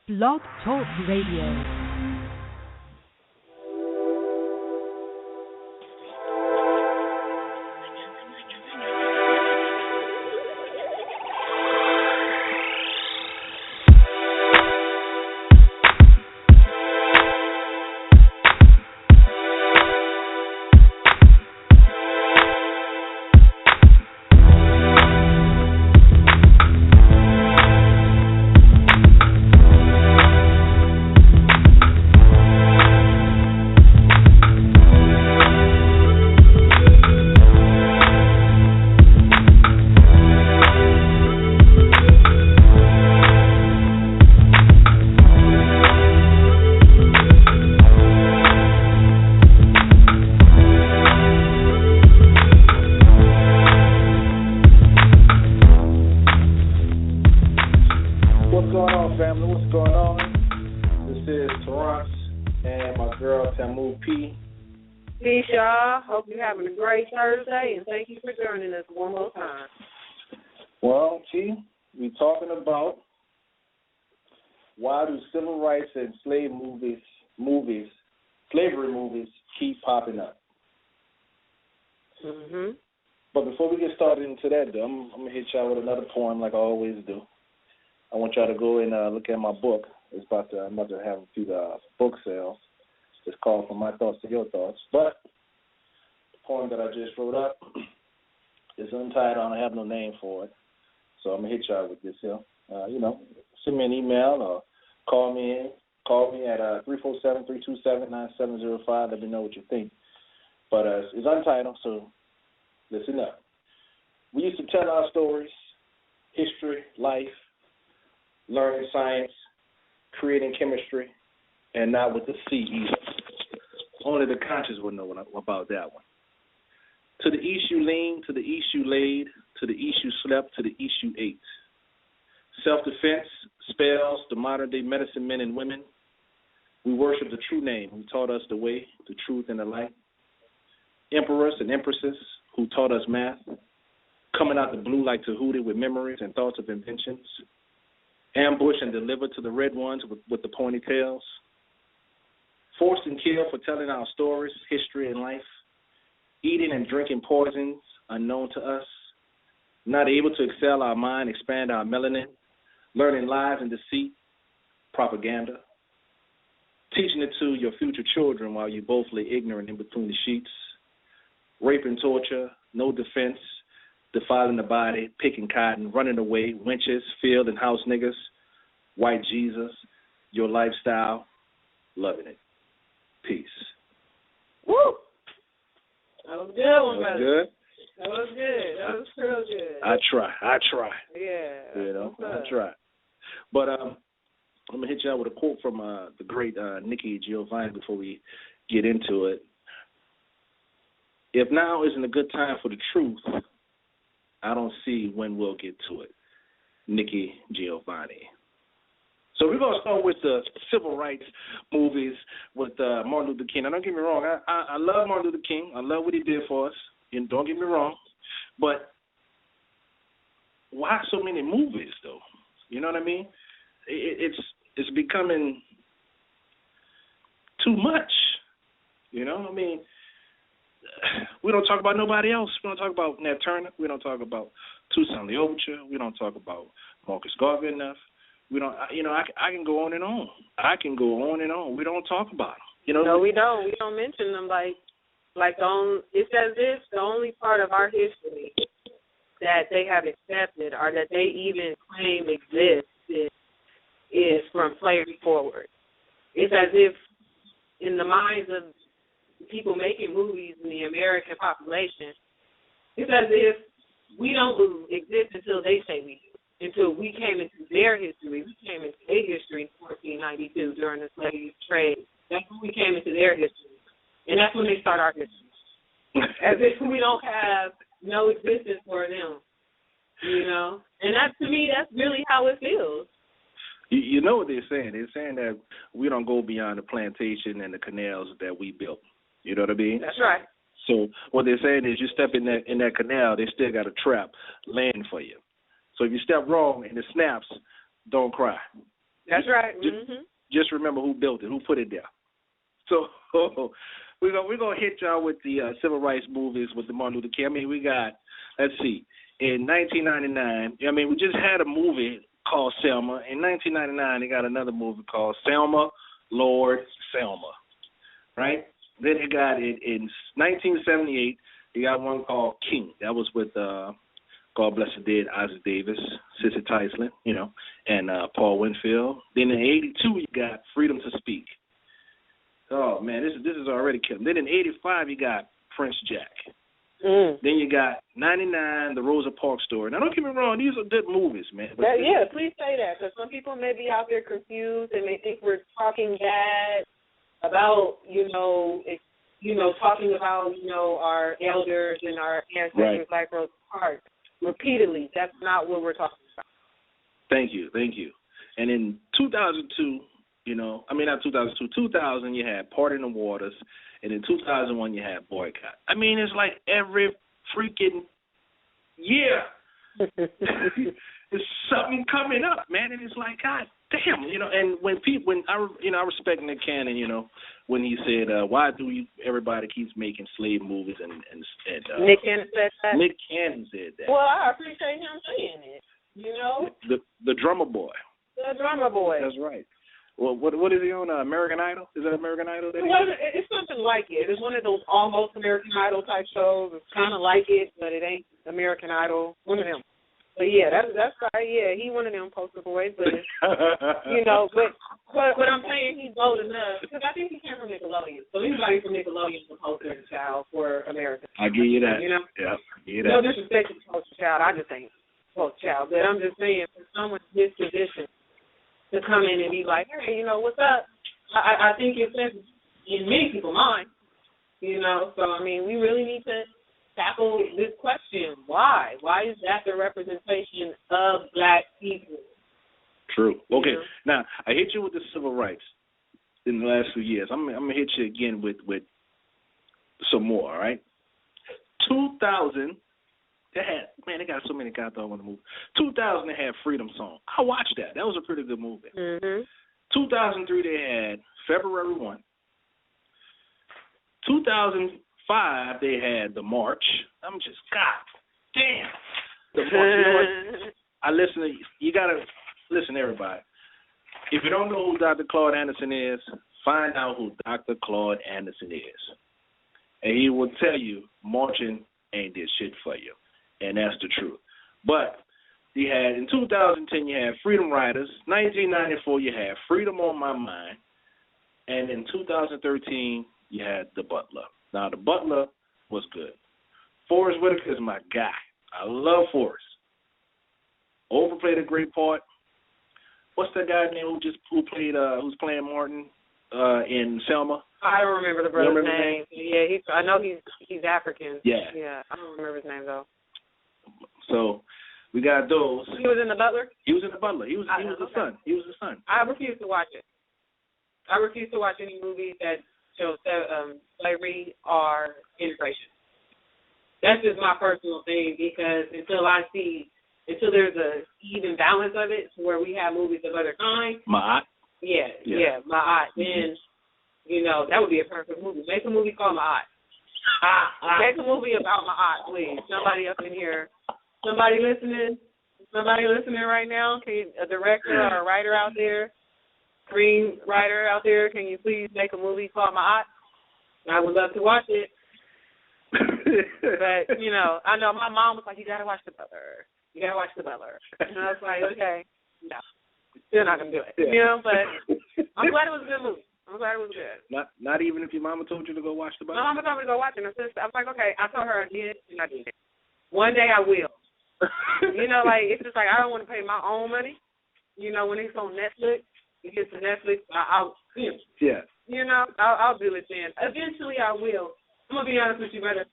Blog Talk Radio. Having a great Thursday, and thank you for joining us one more time. Well, T, we're talking about why do civil rights and slavery movies keep popping up. Mm-hmm. But before we get started into that, though, I'm going to hit y'all with another poem like I always do. I want y'all to go and look at my book. I'm about to have a few book sales. It's called From My Thoughts to Your Thoughts. But poem that I just wrote up is untitled. I don't have no name for it, so I'm gonna hit y'all with this here. Send me an email or call me at 347-327-9705. Let me know what you think. But it's untitled, so listen up. We used to tell our stories, history, life, learning science, creating chemistry, and not with the C either. Only the conscious would know about that one. To the east you lean, to the east you laid, to the east you slept, to the east you ate. Self-defense, spells, the modern-day medicine men and women. We worship the true name who taught us the way, the truth, and the light. Emperors and empresses who taught us math. Coming out the blue like Tahuti with memories and thoughts of inventions. Ambush and deliver to the red ones with the pointy tails. Forced and killed for telling our stories, history, and life. Eating and drinking poisons unknown to us, not able to excel our mind, expand our melanin, learning lies and deceit, propaganda, teaching it to your future children while you both lay ignorant in between the sheets, rape and torture, no defense, defiling the body, picking cotton, running away, wenches, field and house niggas, white Jesus, your lifestyle, loving it. Peace. Woo! That was good one, brother. Good? That was good. That was real good. I try. Yeah. I try. But I'm going to hit you out with a quote from the great Nikki Giovanni before we get into it. If now isn't a good time for the truth, I don't see when we'll get to it. Nikki Giovanni. So we're going to start with the civil rights movies with Martin Luther King. Now, don't get me wrong. I love Martin Luther King. I love what he did for us. And don't get me wrong. But why so many movies, though? You know what I mean? It's becoming too much. You know? I mean, we don't talk about nobody else. We don't talk about Nat Turner. We don't talk about Toussaint L'Ouverture. We don't talk about Marcus Garvey enough. We don't, I can go on and on. We don't talk about them. No, we don't. We don't mention them it's as if the only part of our history that they have accepted or that they even claim exists is from slavery forward. It's as if in the minds of people making movies in the American population, it's as if we don't exist until they say we do. Until we came into their history. We came into their history in 1492 during the slave trade. That's when we came into their history. And that's when they start our history. As if we don't have no existence for them, And to me, that's really how it feels. You know what they're saying? They're saying that we don't go beyond the plantation and the canals that we built. You know what I mean? That's right. So what they're saying is you step in that canal, they still got a trap land for you. So if you step wrong and it snaps, don't cry. That's right. Just remember who built it, who put it there. So we're gonna hit y'all with the civil rights movies with the Martin Luther King. I mean, we got, let's see, in 1999. I mean, we just had a movie called Selma. In 1999, they got another movie called Selma, Lord Selma, right? Then they got it in 1978. They got one called King. That was with God bless the dead Isaac Davis, Cissy Tyson, and Paul Winfield. Then in 82, you got Freedom to Speak. Oh man, this is already killing. Then in 85, you got Prince Jack. Then you got 99, The Rosa Parks Story. Now don't get me wrong, these are good movies, man. Yeah, please say that, because some people may be out there confused and may think we're talking bad about, talking about, our elders and our ancestors like Rosa Parks repeatedly. That's not what we're talking about. Thank you. And in 2002, not 2002, 2000, you had Party in the Waters, and in 2001, you had Boycott. I mean, it's like every freaking year there's something coming up, man, and it's like, God damn, and when I respect Nick Cannon, when he said, why do everybody keeps making slave movies and Nick Cannon said that? Nick Cannon said that. Well, I appreciate him saying it, The drummer boy. The drummer boy. That's right. Well, what is he on, American Idol? Is that American Idol? It's something like it. It's one of those almost American Idol type shows. It's kind of like it, but it ain't American Idol. One of them. But yeah, that's right. Yeah, he one of them poster boys. But but I'm saying he's old enough because I think he came from Nickelodeon. So anybody from Nickelodeon is a poster child for America. I give you that. Yeah, I give you that. No disrespect to the poster child. I just ain't poster child. But I'm just saying for someone in his position to come in and be like, hey, what's up? I think it's in many people's minds. So I mean, we really need to tackle this question. Why? Why is that the representation of black people? True. Okay. Now, I hit you with the civil rights in the last few years. I'm going to hit you again with some more, all right? 2000, they got so many guys that want to move. 2000, they had Freedom Song. I watched that. That was a pretty good movie. 2003, they had February 1. 2005, they had The March. I'm just, God damn. The March. I listen to you got to listen, everybody. If you don't know who Dr. Claude Anderson is, find out who Dr. Claude Anderson is. And he will tell you marching ain't did shit for you. And that's the truth. But you had, in 2010, you had Freedom Riders. 1994, you had Freedom on My Mind. And in 2013, you had The Butler. Now, The Butler was good. Forrest Whitaker is my guy. I love Forrest. Overplayed a great part. What's that guy's name who's playing Martin in Selma? I don't remember the brother's name. Yeah, I know he's African. Yeah. Yeah, I don't remember his name though. So we got those. He was in The Butler? He was in The Butler. He was the son. He was the son. I refuse to watch it. I refuse to watch any movies that show slavery or integration. That's just my personal thing because until there's a even balance of it where we have movies of other kinds. Ma'at? Yeah, Ma'at. Then, that would be a perfect movie. Make a movie called Ma'at. Make a movie about Ma'at, please. Somebody up in here. Somebody listening right now? A director or a writer out there, screenwriter out there, can you please make a movie called Ma'at? I would love to watch it. But, I know my mom was like, you got to watch The Butler. You got to watch The Butler. And I was like, okay, no. Still not going to do it. But I'm glad it was a good movie. I'm glad it was good. Not even if your mama told you to go watch The Butler? My mama told me to go watch it. And I was like, okay. I told her I did, and I did it. One day I will. It's just like I don't want to pay my own money. When it's on Netflix, it gets to Netflix, I'll yeah. I'll do it then. Eventually I will. I'm going to be honest with you, brother.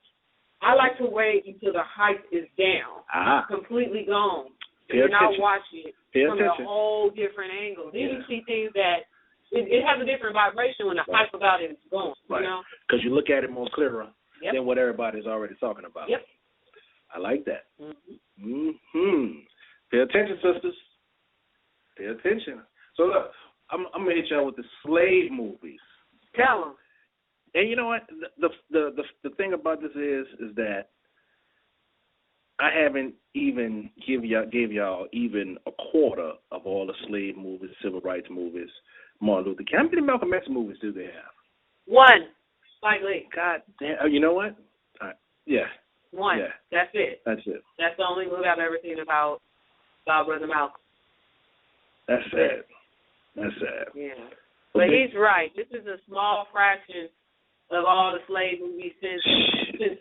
I like to wait until the hype is down, completely gone, and I'll watch it from a whole different angle. Then you see things that it has a different vibration when the hype about it is gone, Because you look at it more clearer than what everybody's already talking about. Yep. I like that. Mm-hmm. Pay attention, sisters. Pay attention. So look, I'm gonna hit y'all with the slave movies. Tell them. And you know what? The thing about this is that I haven't even gave y'all even a quarter of all the slave movies, civil rights movies, Martin Luther King. How many Malcolm X movies do they have? One. Spike Lee. God damn. You know what? Yeah. One. Yeah. That's it. That's it. That's the only movie I've ever seen about Brother Malcolm. That's sad. That's sad. Yeah. But he's right. This is a small fraction of all the slave movies since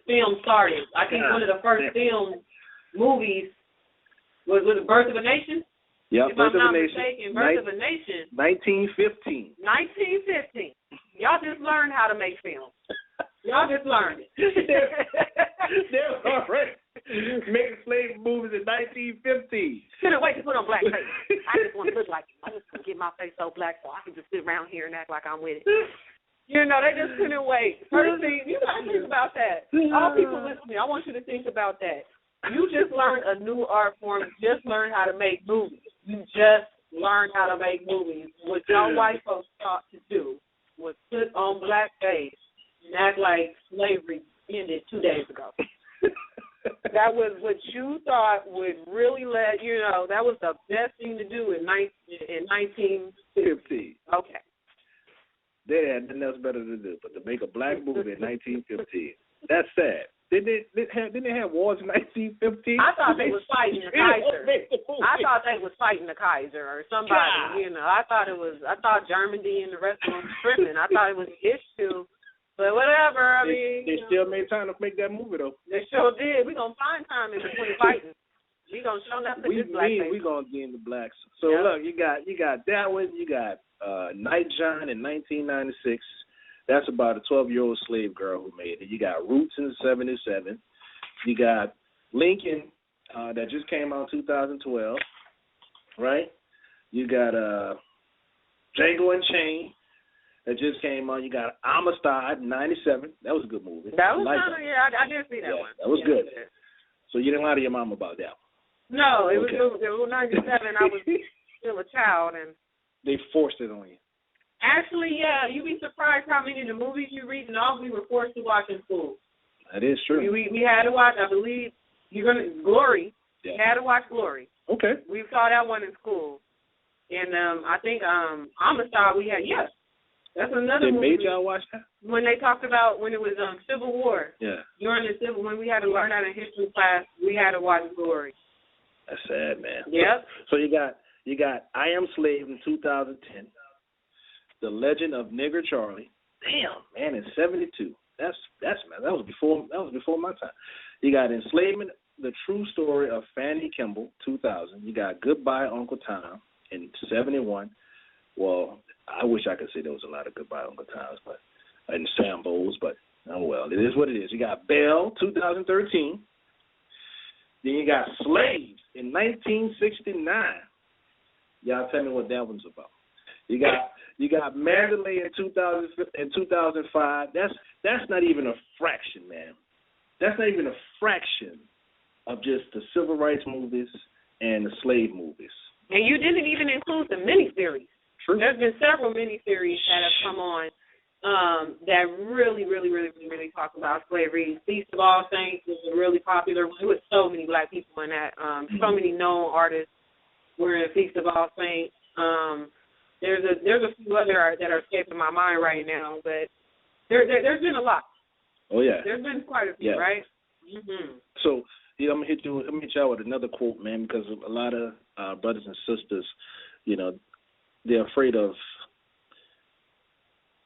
film started. I think one of the first film movies was The Birth of a Nation. Yeah, if I'm not mistaken, Birth of a Nation. 1915. 1915. Y'all just learned how to make film. Y'all just learned it. They're already making slave movies in 1915. Couldn't wait to put on black face. I just want to look like it. I just want to get my face so black so I can just sit around here and act like I'm with it. You know, they just couldn't wait. First thing, you got to think about that. All people listening, I want you to think about that. You just learned a new art form. You just learned how to make movies. You just learned how to make movies. What y'all white folks taught to do was put on black face and act like slavery ended 2 days ago. That was what you thought would really let you know. That was the best thing to do in 1915. Okay. They had nothing else better to do but to make a black movie in 1915. That's sad. Didn't they have wars in 1915? I thought they was fighting the Kaiser. I thought they was fighting the Kaiser or somebody. God. You know, I thought Germany and the rest of them tripping. I thought it was an issue. But whatever. I mean, they still made time to make that movie though. They sure did. We gonna find time in between fighting. We gonna show nothing this black face. We gonna get in the blacks. So look, you got that one. You got Nightjohn in 1996. That's about a 12-year-old slave girl who made it. You got Roots in 1977. You got Lincoln that just came out in 2012, right? You got Django Unchained that just came out. You got Amistad in 1997. That was a good movie. That was kind of, I did see that one. That was good. So you didn't lie to your mom about that one. No, it was 1997. I was still a child, and they forced it on you. Actually, yeah, you'd be surprised how many of the movies you read and all we were forced to watch in school. That is true. We had to watch, I believe, Glory. Yeah. We had to watch Glory. Okay. We saw that one in school. And I think Amistad we had, yes. That's another movie. They made y'all watch that? When they talked about when it was Civil War. Yeah. During the when we had to learn that in history class, we had to watch Glory. That's sad, man. Yep. So you got I Am Slave in 2010. The Legend of Nigger Charlie. Damn, man, in 1972. That was before my time. You got Enslavement, The True Story of Fanny Kimball, 2000. You got Goodbye Uncle Tom in 1971. Well, I wish I could say there was a lot of Goodbye Uncle Toms, but and Sam Bowles, but oh well, it is what it is. You got Belle, 2013. Then you got Slaves in 1969. Y'all tell me what that one's about. You got Mandalay in 2005. That's not even a fraction, man. That's not even a fraction of just the civil rights movies and the slave movies. And you didn't even include the miniseries. True. There's been several miniseries that have come on that really, really, really, really, really talk about slavery. Feast of All Saints was a really popular one. There was so many black people in that. So many known artists were in Feast of All Saints. There's a few other that are escaping my mind right now, but there's been a lot. Oh yeah, there's been quite a few, right? Mm-hmm. So I'm gonna hit y'all with another quote, man, because a lot of brothers and sisters, they're afraid of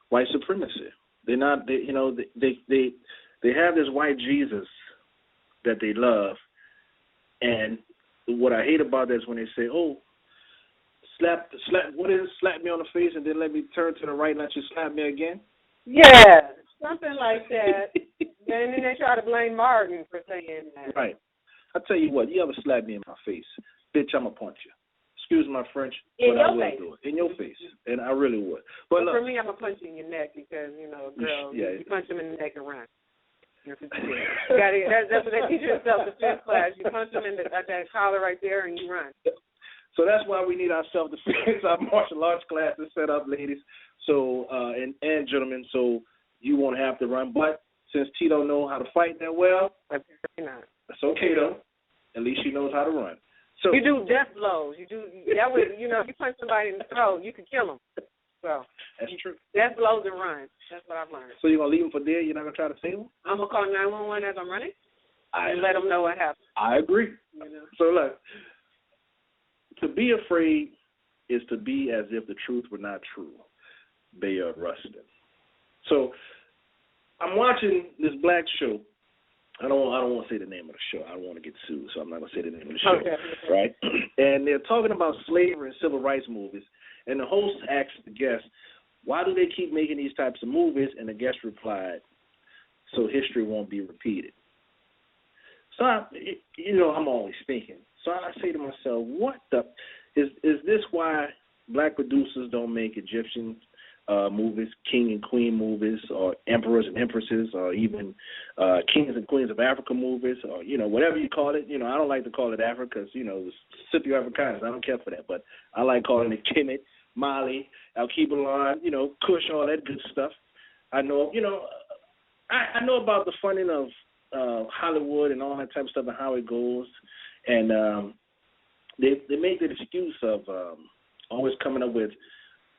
white supremacy. They're not. They have this white Jesus that they love, and what I hate about that is when they say, "Oh, slap, what is it? Slap me on the face and then let me turn to the right and let you slap me again." Yeah, something like that. And then they try to blame Martin for saying that. Right. I tell you what, you ever slap me in my face, bitch, I'm gonna punch you. Excuse my French, but I will do it. In your face, and I really would. But look, for me, I'm gonna punch you in your neck because girl, you punch them in the neck and run. That's what they teach you in self-defense class. You punch them in that collar right there and you run. So that's why we need our self-defense, our martial arts classes set up, ladies. So and gentlemen, so you won't have to run. But since T don't know how to fight that well, Apparently not. that's okay though. At least she knows how to run. So You do death blows. You do that would if you punch somebody in the throat, you can kill them. So that's true. death blows and run. That's what I've learned. So you're gonna leave him for dead? You're not gonna try to save him? I'm gonna call 911 as I'm running and let them know what happened. I agree. You know? So look, to be afraid is to be as if the truth were not true. Bayard Rustin. So I'm watching this black show. I don't want to say the name of the show. I don't want to get sued, so I'm not going to say the name of the show. Okay. Right? And they're talking about slavery and civil rights movies. And the host asked the guest, why do they keep making these types of movies? And the guest replied, so history won't be repeated. So, I'm always thinking. So I say to myself, what the is this why black producers don't make Egyptian movies, king and queen movies, or emperors and empresses, or even kings and queens of Africa movies, or whatever you call it. I don't like to call it Africa because the Scipio Africanus. I don't care for that, but I like calling it Kemet, Mali, Al-Kibalan, Kush, all that good stuff. I know, I know about the funding of Hollywood and all that type of stuff and how it goes, and they make the excuse of always coming up with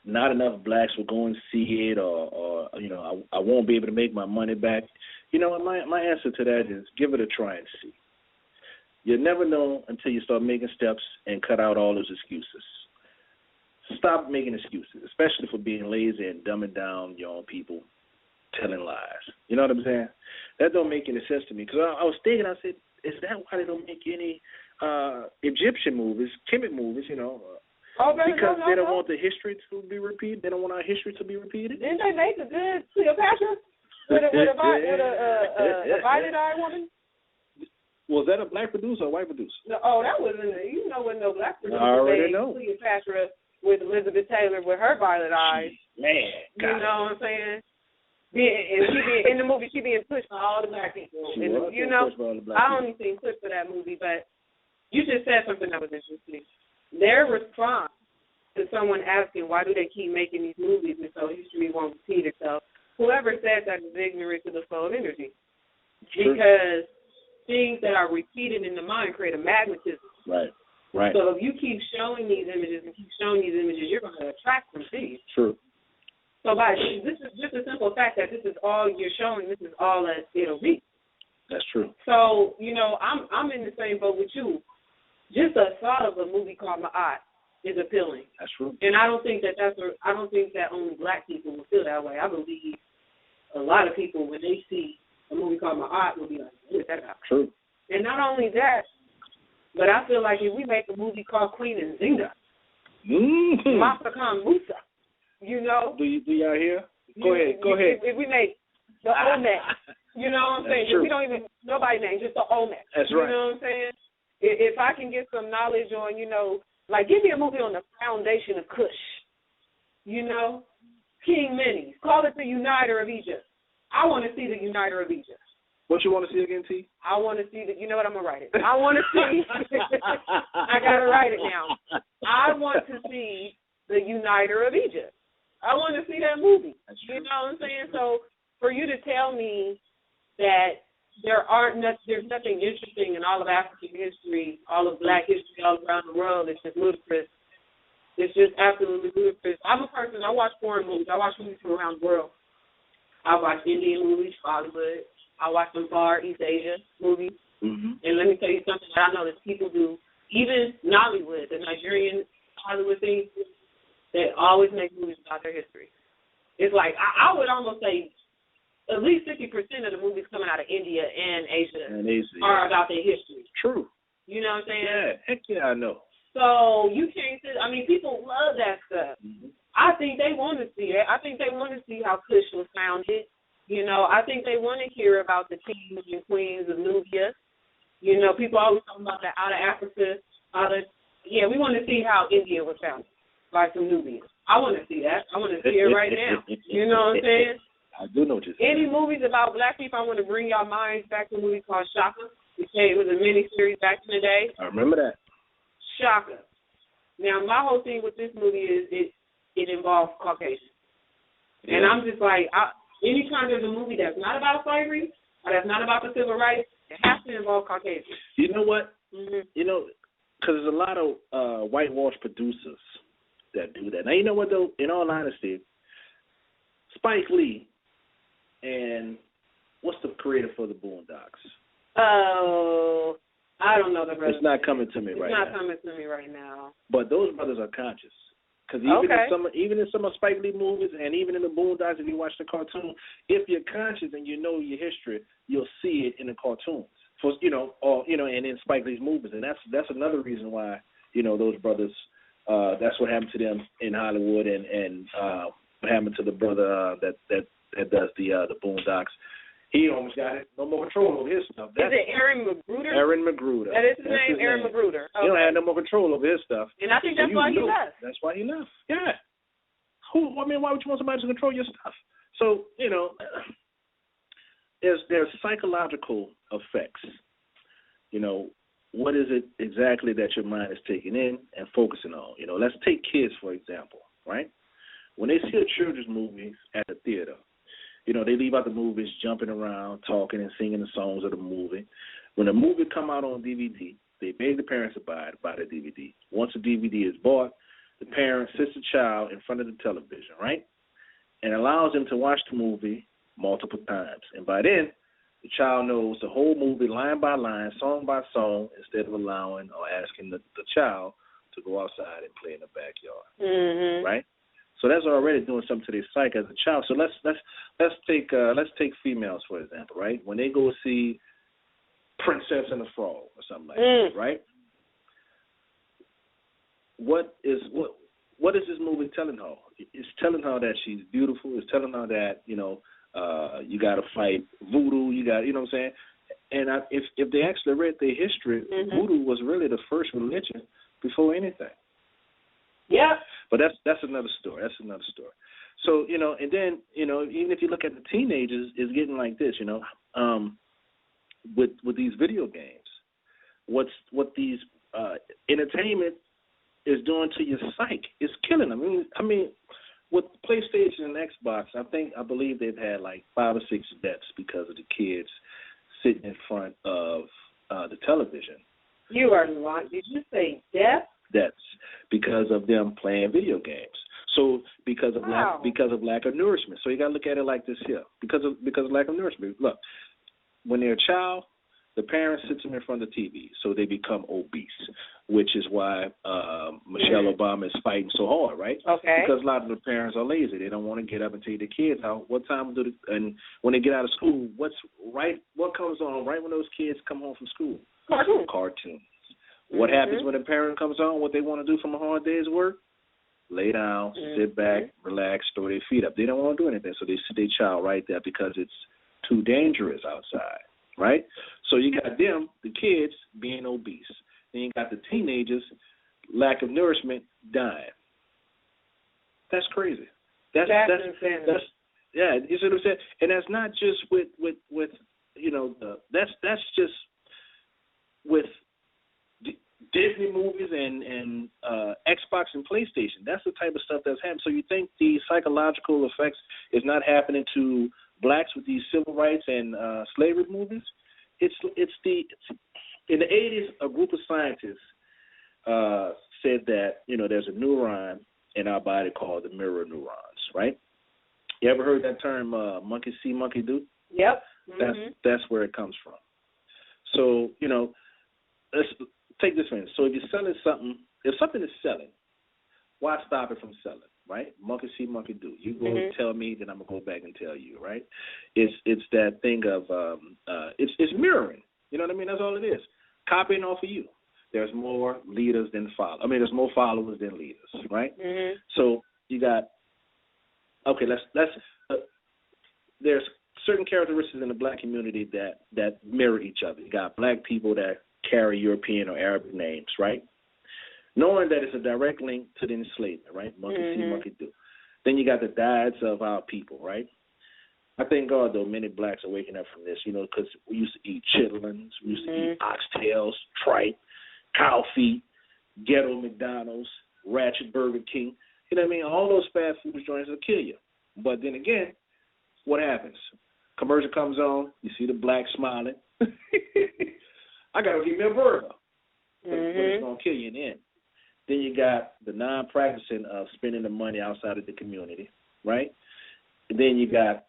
not enough blacks will go and see it, or I won't be able to make my money back. My answer to that is give it a try and see. You'll never know until you start making steps and cut out all those excuses. Stop making excuses, especially for being lazy and dumbing down your own people, telling lies. You know what I'm saying? That don't make any sense to me. Because I was thinking, I said, is that why they don't make any Egyptian movies, Kemet movies, because they don't want the history to be repeated. They don't want our history to be repeated. Didn't they make a good Cleopatra with a divided eye woman? Was that a black producer or a white producer? No, that wasn't. Wasn't no black producer. I already know. Cleopatra with Elizabeth Taylor with her violet eyes. Man, God. You know what I'm saying? And in the movie, she being pushed by all the black people. I only seen clips of that movie, but you just said something that was interesting. Their response to someone asking why do they keep making these movies and so history won't repeat itself, whoever said that is ignorant to the flow of energy. True. Because things that are repeated in the mind create a magnetism. Right. So if you keep showing these images and keep showing these images, you're going to attract them to you. True. So this is just a simple fact that this is all you're showing. This is all that it'll be. That's true. So I'm in the same boat with you. Just the thought of a movie called Ma'at is appealing. That's true. And I don't think that only black people will feel that way. I believe a lot of people, when they see a movie called Ma'at, will be like, "What is that about?" True. And not only that, but I feel like if we make a movie called Queen and Zinga, Masa Khan Musa, Do y'all hear? Go ahead. If we make the Olmec, you know what I'm saying? If we don't even nobody name, just the Olmec. That's right. You know what I'm saying? If I can get some knowledge on, give me a movie on the foundation of Kush. King Menes. Call it the Uniter of Egypt. I want to see the Uniter of Egypt. What you want to see again, T? I want to see I'm going to write it. I want to see. I got to write it now. I want to see the Uniter of Egypt. I want to see that movie. You know what I'm saying? So for you to tell me that there's nothing interesting in all of African history, all of black history, all around the world, it's just ludicrous. It's just absolutely ludicrous. I'm a person, I watch foreign movies. I watch movies from around the world. I watch Indian movies, Bollywood. I watch some Far East Asia movies. Mm-hmm. And let me tell you something that I know that people do, even Nollywood, the Nigerian Hollywood thing, they always make movies about their history. It's like, I would almost say at least 50% of the movies coming out of India and Asia are about their history. True. You know what I'm saying? Yeah, heck yeah, I know. So you can't say, people love that stuff. Mm-hmm. I think they want to see it. I think they want to see how Kush was founded. I think they want to hear about the kings and queens of Nubia. People always talking about that out of Africa. We want to see how India was founded by some Nubians. I want to see that. I want to see it right now. You know what I'm saying? I do know what you're saying. Any movies about black people, I want to bring y'all minds back to a movie called Shaka. It was a miniseries back in the day. I remember that. Shaka. Now, my whole thing with this movie is it involves Caucasians. Yeah. And I'm just like, anytime there's a movie that's not about slavery or that's not about the civil rights, it has to involve Caucasians. You know what? Mm-hmm. You know, because there's a lot of whitewash producers that do that. Now, you know what, though? In all honesty, Spike Lee and what's the creator for the Boondocks? Oh, I don't know the brother. It's not coming to me right now. It's not coming to me right now. But those brothers are conscious. Because even in some of Spike Lee movies and even in the Boondocks, if you watch the cartoon, if you're conscious and you know your history, you'll see it in the cartoons. For and in Spike Lee's movies, and that's another reason why those brothers. That's what happened to them in Hollywood, and what happened to the brother that does the Boondocks. He almost got no more control over his stuff. Is it Aaron McGruder? Aaron McGruder. That is his name, Aaron McGruder. Okay. He don't have no more control over his stuff. And I think that's why he left. That's why he left. Yeah. Why would you want somebody to control your stuff? So, there's psychological effects. What is it exactly that your mind is taking in and focusing on? Let's take kids, for example, right? When they see a children's movie at the theater, they leave out the movies jumping around, talking and singing the songs of the movie. When the movie come out on DVD, they beg the parents to buy the DVD. Once the DVD is bought, the parent sits the child in front of the television, right, and allows them to watch the movie multiple times. And by then, the child knows the whole movie line by line, song by song, instead of allowing or asking the child to go outside and play in the backyard, right? So that's already doing something to their psyche as a child. So let's take females for example, right? When they go see Princess and the Frog or something like that, right? What is this movie telling her? It's telling her that she's beautiful. It's telling her that you got to fight voodoo. You got, what I'm saying? And if they actually read their history, voodoo was really the first religion before anything. Yeah. But that's another story. So, and then, even if you look at the teenagers, it's getting like this, with these video games. What these entertainment is doing to your psyche is killing them. I mean, with PlayStation and Xbox, I believe they've had like 5 or 6 deaths because of the kids sitting in front of the television. You are lying. Did you say deaths? Deaths because of them playing video games. So because of lack of nourishment. So you got to look at it like this here. Because of lack of nourishment. Look, when they're a child, the parents sit them in front of the TV, so they become obese, which is why Michelle Obama is fighting so hard, right? Okay. Because a lot of the parents are lazy. They don't want to get up and take their kids out. What time and when they get out of school, what comes on right when those kids come home from school? Cartoons. What happens when a parent comes home? What they want to do from a hard day's work? Lay down, sit back, relax, throw their feet up. They don't want to do anything, so they sit their child right there because it's too dangerous outside, right? So you got them, the kids, being obese. Then you got the teenagers, lack of nourishment, dying. That's crazy. That's insane. Yeah, you see what I'm saying? And that's not just with that's just with Disney movies and Xbox and PlayStation. That's the type of stuff that's happening. So you think the psychological effects is not happening to blacks with these civil rights and slavery movies? In the 80s, a group of scientists said that there's a neuron in our body called the mirror neurons, right? You ever heard that term monkey see, monkey do? Yep. That's where it comes from. So let's take this one. So if you're selling something, if something is selling, why stop it from selling, right? Monkey see, monkey do. You go and tell me, then I'm gonna go back and tell you, right? It's that thing of it's mirroring. You know what I mean? That's all it is. Copying off of you. There's more leaders than followers. There's more followers than leaders, right? So you got let's there's certain characteristics in the black community that mirror each other. You got black people that carry European or Arabic names, right? Knowing that it's a direct link to the enslavement, right? Monkey see, monkey do. Then you got the dads of our people, right? I thank God, though, many blacks are waking up from this, because we used to eat chitlins, we used to eat oxtails, tripe, cow feet, ghetto McDonald's, Ratchet, Burger King. You know what I mean? All those fast food joints will kill you. But then again, what happens? Commercial comes on, you see the black smiling. I got to give me a burger. But it's going to kill you in the end. Then you got the non-practicing of spending the money outside of the community, right? And then you got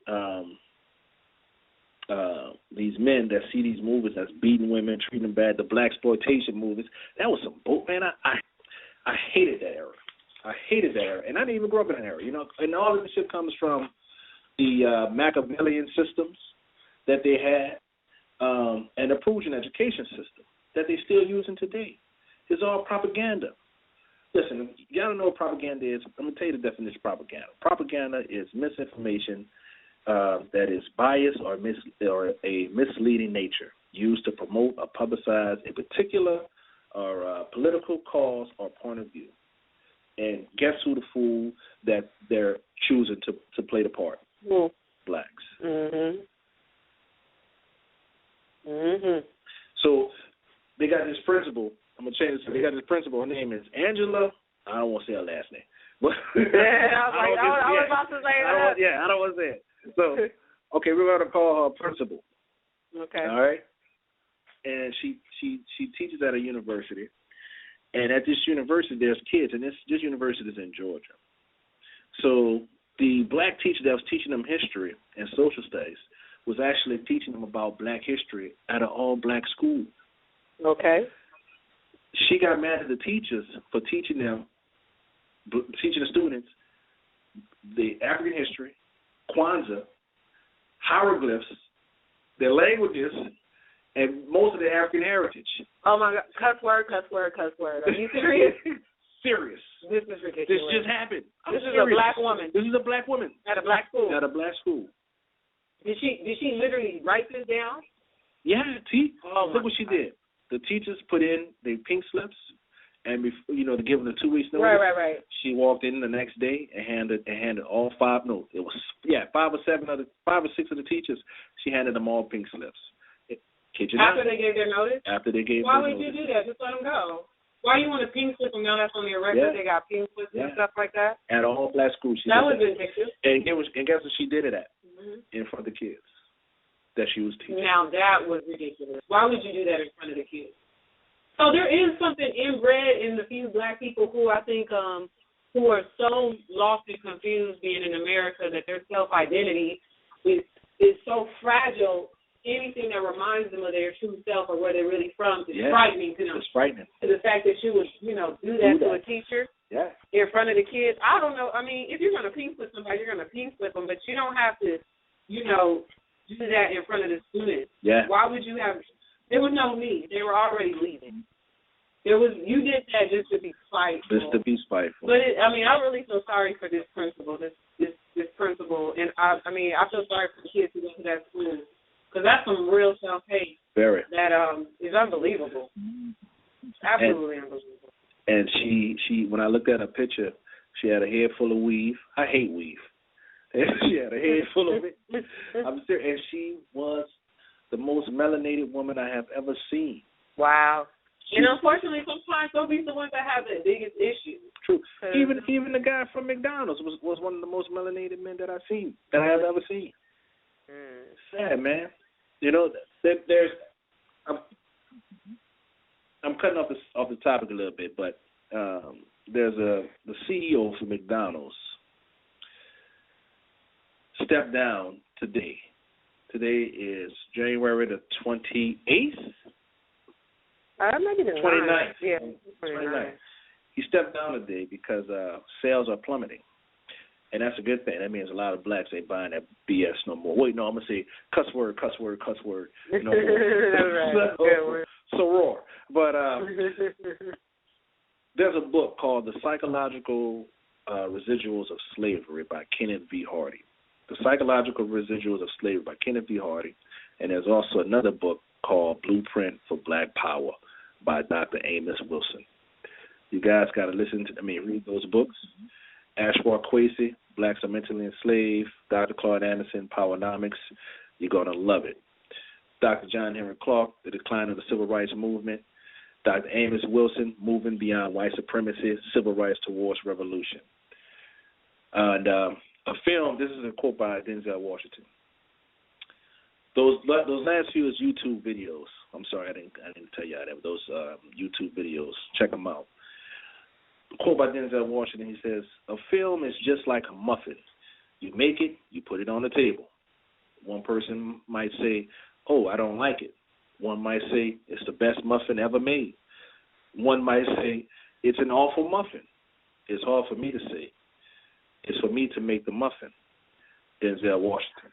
these men that see these movies that's beating women, treating them bad, the black exploitation movies. That was some bull, man. I hated that era. I hated that era, and I didn't even grow up in that era. You know, and all of this shit comes from the Machiavellian systems that they had, and the Prussian education system that they still using today. It's all propaganda. Listen, y'all don't know what propaganda is. I'm going to tell you the definition of propaganda. Propaganda is misinformation that is biased or a misleading nature used to promote or publicize a particular or political cause or point of view. And guess who the fool that they're choosing to play the part? Blacks. So they got this principal. I'm going to change this. They got this principal. Her name is Angela. I don't want to say her last name. But I was about to say that. I don't want to say it. So, okay, we're going to call her principal. Okay. All right? And she teaches at a university. And at this university, there's kids. And this university is in Georgia. So the black teacher that was teaching them history and social studies was actually teaching them about black history at an all-black school. Okay. She got mad at the teachers for teaching the students the African history, Kwanzaa, hieroglyphs, their languages, and most of their African heritage. Oh, my God. Cuss word. Are you serious? Serious. This is ridiculous. This just happened. This is a black woman. This is a black woman. At a black school. At a black school. Did she literally write this down? Yeah, look what she did. The teachers put in their pink slips, and to give them the 2 weeks notice. Right. She walked in the next day and handed all 5 or 6 of the teachers. She handed them all pink slips. After they gave their notice? After they gave Why their would notice. you do that? Just let them go. Why you want to pink slip them now? That's on their record. They got pink slips and stuff like that. At a whole black school. That was ridiculous. And guess what she did it at? In front of the kids that she was teaching. Now that was ridiculous. Why would you do that in front of the kids? So there is something inbred in the few black people who I think who are so lost and confused being in America that their self-identity is so fragile. Anything that reminds them of their true self or where they're really from is frightening to them. It's frightening. To the fact that you would, do that to a teacher in front of the kids. I don't know. I mean, if you're going to pink slip somebody, you're going to pink slip them, but you don't have to, do that in front of the students. Yeah. Why would you have? There was no need. They were already leaving. You did that just to be spiteful. Just to be spiteful. But I really feel sorry for this principal. This principal, and I feel sorry for the kids who went to that school. Because that's some real self-hate. Very. That is unbelievable. Absolutely unbelievable. And she when I looked at her picture, she had a head full of weave. I hate weave. She had a head full of it. I'm serious. And she was the most melanated woman I have ever seen. Wow. And unfortunately, sometimes they'll be the ones that have the biggest issues. True. Even the guy from McDonald's was one of the most melanated men that I have ever seen. Sad, man. There's. I'm cutting off the topic a little bit, but there's the CEO for McDonald's stepped down today. Today is January the 28th. Maybe the 29th. Yeah, 29th. He stepped down today because sales are plummeting. And that's a good thing. That means a lot of blacks ain't buying that BS no more. Wait, no, I'm going to say cuss word no more. Right. So roar. But there's a book called The Psychological Residuals of Slavery by Kenneth V. Hardy. The Psychological Residuals of Slavery by Kenneth V. Hardy. And there's also another book called Blueprint for Black Power by Dr. Amos Wilson. You guys got to read those books. Ashford Kwesi, Blacks Are Mentally Enslaved, Dr. Claude Anderson, Powernomics. You're going to love it. Dr. John Henry Clarke, The Decline of the Civil Rights Movement. Dr. Amos Wilson, Moving Beyond White Supremacy, Civil Rights Towards Revolution. And a film, this is a quote by Denzel Washington. Those last few is YouTube videos. I'm sorry, I didn't tell you that. Those YouTube videos, check them out. A quote by Denzel Washington, he says, a film is just like a muffin. You make it, you put it on the table. One person might say, oh, I don't like it. One might say, it's the best muffin ever made. One might say, it's an awful muffin. It's hard for me to say. It's for me to make the muffin. Denzel Washington.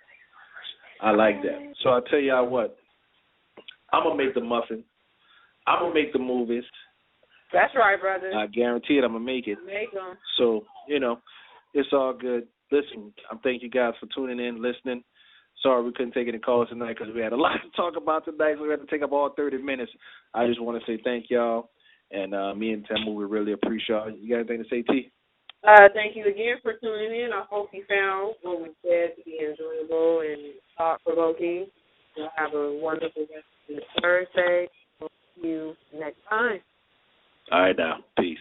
I like that. So I tell y'all what, I'm going to make the muffin. I'm going to make the movies. That's right, brother. I guarantee it, I'm going to make it. Make them. So, it's all good. Listen, I thank you guys for tuning in, listening. Sorry we couldn't take any calls tonight because we had a lot to talk about tonight, so we had to take up all 30 minutes. I just want to say thank y'all, and me and Tamu, we really appreciate y'all. You got anything to say, T? Thank you again for tuning in. I hope you found what we said to be enjoyable and thought-provoking. You'll have a wonderful rest of the Thursday. We'll see you next time. All right, now. Peace.